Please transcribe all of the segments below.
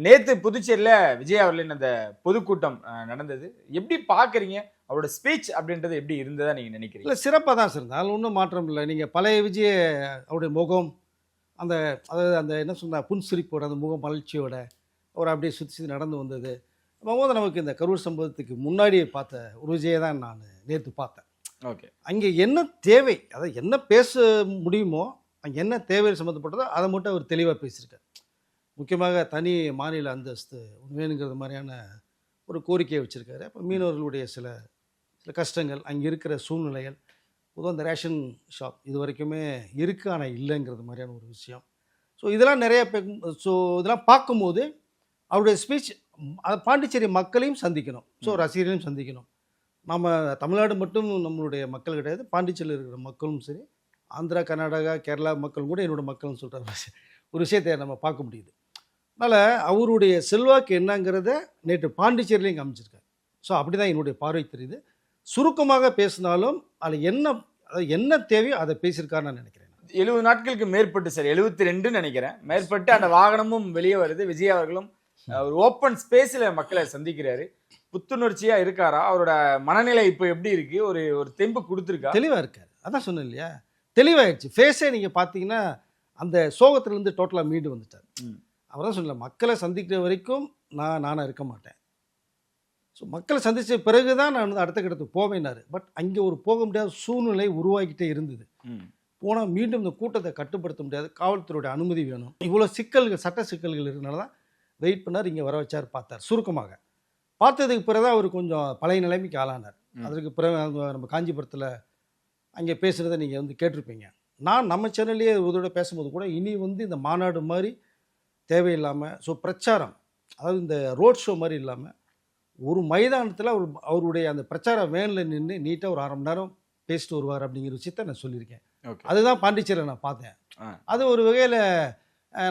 நேத்து புதுச்சேரியில விஜய் அவர்களின் அந்த பொதுக்கூட்டம் நடந்தது. எப்படி பார்க்குறீங்க? அவரோட ஸ்பீச் அப்படின்றது எப்படி இருந்ததா நீங்க நினைக்கிறீங்க? இல்ல சிறப்பா தான் சார் இருந்தது. அதில ஒண்ணும் மாற்றம் இல்ல. நீங்க பழைய விஜய அவருடைய முகம், அந்த அதாவது அந்த என்ன சொன்னா புன்சிரிப்போட, அந்த முகம் மலர்ச்சியோட, அவர் அப்படியே சுத்தி சுத்தி நடந்து வந்தது. அப்பம்போது நமக்கு இந்த கரூர் சம்பவத்துக்கு முன்னாடி பார்த்த ஒரு விஜய தான் நானு நேத்து பார்த்தேன். ஓகே. அங்கே என்ன தேவை, அதாவது என்ன பேச முடியுமோ, அங்க என்ன தேவை சம்மந்தப்பட்டதோ அத மட்டும் அவர் தெளிவா பேசியிருக்கார். முக்கியமாக தனி மாநில அந்தஸ்து வேணுங்கிறது மாரியான ஒரு கோரிக்கையை வச்சிருக்காரு. அப்ப மீனவர்களுடைய சில சில கஷ்டங்கள், அங்கே இருக்கிற சூழ்நிலைகள், பொதுவா அந்த ரேஷன் ஷாப் இதுவரைக்குமே இருக்கு, ஆனா இல்லைங்கிறது மாதிரியான ஒரு விஷயம். ஸோ இதெல்லாம் நிறைய இதெல்லாம் பார்க்கும்போது அவருடைய ஸ்பீச் பாண்டிச்சேரி மக்களையும் சந்திக்கணும். ஸோ ரசிகர்களையும் சந்திக்கணும். நம்ம தமிழ்நாடு மட்டும் நம்மளுடைய மக்கள் கிடையாது, பாண்டிச்சேரியில் இருக்கிற மக்களும் சரி, ஆந்திரா, கர்நாடகா, கேரளா மக்கள் கூட என்னோட மக்கள்னு சொல்கிற ஒரு விஷயத்தை நம்ம பார்க்க முடியுது. அதனால் அவருடைய செல்வாக்கு என்னங்கிறத நேற்று பாண்டிச்சேரியிலையும் காமிச்சிருக்காரு. ஸோ அப்படி தான் என்னுடைய பார்வை தெரியுது. சுருக்கமாக பேசினாலும் அதில் என்ன தேவையோ அதை பேசியிருக்காருன்னு நான் நினைக்கிறேன். 70 நாட்களுக்கு மேற்பட்டு சார், 72 நினைக்கிறேன். மேற்பட்டு அந்த வாகனமும் வெளியே வருது. விஜய் அவர்களும் ஒரு ஓப்பன் ஸ்பேஸ்ல மக்களை சந்திக்கிறாரு. புத்துணர்ச்சியா இருக்காரா? அவரோட மனநிலை இப்போ எப்படி இருக்கு? ஒரு ஒரு தெம்பு கொடுத்துருக்கா? தெளிவா இருக்காரு. அதான் சொன்னேன் இல்லையா, தெளிவாயிடுச்சு. ஃபேஸே நீங்க பார்த்தீங்கன்னா அந்த சோகத்திலிருந்து டோட்டலா மீண்டு வந்துட்டார். அவர் தான் சொல்லல, மக்களை சந்திக்கிற வரைக்கும் நானா இருக்க மாட்டேன். ஸோ மக்களை சந்திச்ச பிறகு தான் நான் வந்து அடுத்த கட்டத்துக்கு போவேன்னாரு. பட் அங்கே ஒரு போக முடியாத சூழ்நிலை உருவாகிட்டே இருந்தது. போனால் மீண்டும் இந்த கூட்டத்தை கட்டுப்படுத்த முடியாது, காவல்துறையோட அனுமதி வேணும். இவ்வளோ சிக்கல்கள், சட்ட சிக்கல்கள் இருக்கிறனால தான் வெயிட் பண்ணார். இங்கே வர வச்சார், பார்த்தார். சுருக்கமாக பார்த்ததுக்கு பிறகு தான் அவர் கொஞ்சம் பழைய நிலைமைக்கு ஆளானார். அதற்கு பிறகு நம்ம காஞ்சிபுரத்தில் அங்கே பேசுகிறத நீங்கள் வந்து கேட்டிருப்பீங்க. நான் நம்ம சேனல்லையே ஒரு தடவை பேசும்போது கூட, இனி வந்து இந்த மாநாடு மாதிரி தேவையில்லாமல், ஸோ பிரச்சாரம், அதாவது இந்த ரோட் ஷோ மாதிரி இல்லாமல் ஒரு மைதானத்தில் அவருடைய அந்த பிரச்சார வேனில் நின்று நீட்டாக ஒரு 1/2 மணி நேரம் பேசிட்டு வருவார் அப்படிங்கிற விஷயத்தை நான் சொல்லியிருக்கேன். அதுதான் பாண்டிச்சேரியில் நான் பார்த்தேன். அது ஒரு வகையில்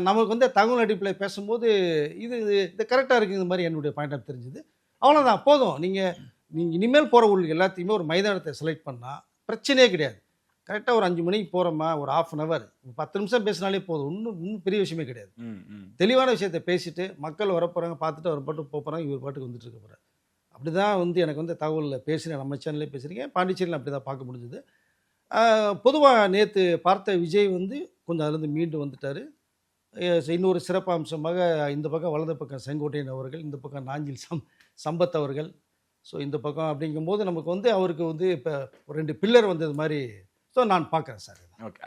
நமக்கு வந்து தகவல் அடிப்படையில் பேசும்போது இது கரெக்டாக இருக்குது, இந்த மாதிரி என்னுடைய பாயிண்ட் ஆஃப் தெரிஞ்சுது. அவ்வளோதான், போதும். நீங்கள் இனிமேல் போகிற ஊருக்கு எல்லாத்தையுமே ஒரு மைதானத்தை செலக்ட் பண்ணால் பிரச்சனையே கிடையாது. கரெக்டாக ஒரு 5 மணிக்கு போகிறோமா, ஒரு 1/2 hour 10 நிமிஷம் பேசினாலே போதும். இன்னும் பெரிய விஷயமே கிடையாது. தெளிவான விஷயத்தை பேசிட்டு மக்கள் வரப்போகிறாங்க, பார்த்துட்டு அவர் பாட்டுக்கு போகிறாங்க, இவர் பாட்டுக்கு வந்துட்டு இருக்க போகிறார். அப்படி தான் வந்து எனக்கு வந்து தகவலில் பேசினேன். நம்ம சேனல்லே பேசுகிறீங்க, பாண்டிச்சேரியில் அப்படி தான் பார்க்க முடிஞ்சுது. பொதுவாக நேற்று பார்த்த விஜய் வந்து கொஞ்சம் அதுலேருந்து மீண்டு வந்துட்டார். இன்னொரு சிறப்பு அம்சமாக இந்த பக்கம் வலது பக்கம் செங்கோட்டையன் அவர்கள், இந்த பக்கம் நாஞ்சில் சம்பத் அவர்கள். ஸோ இந்த பக்கம் அப்படிங்கும்போது நமக்கு வந்து அவருக்கு வந்து இப்போ 2 பில்லர் வந்தது மாதிரி ஸோ நான் பார்க்குறேன் சார். ஓகே.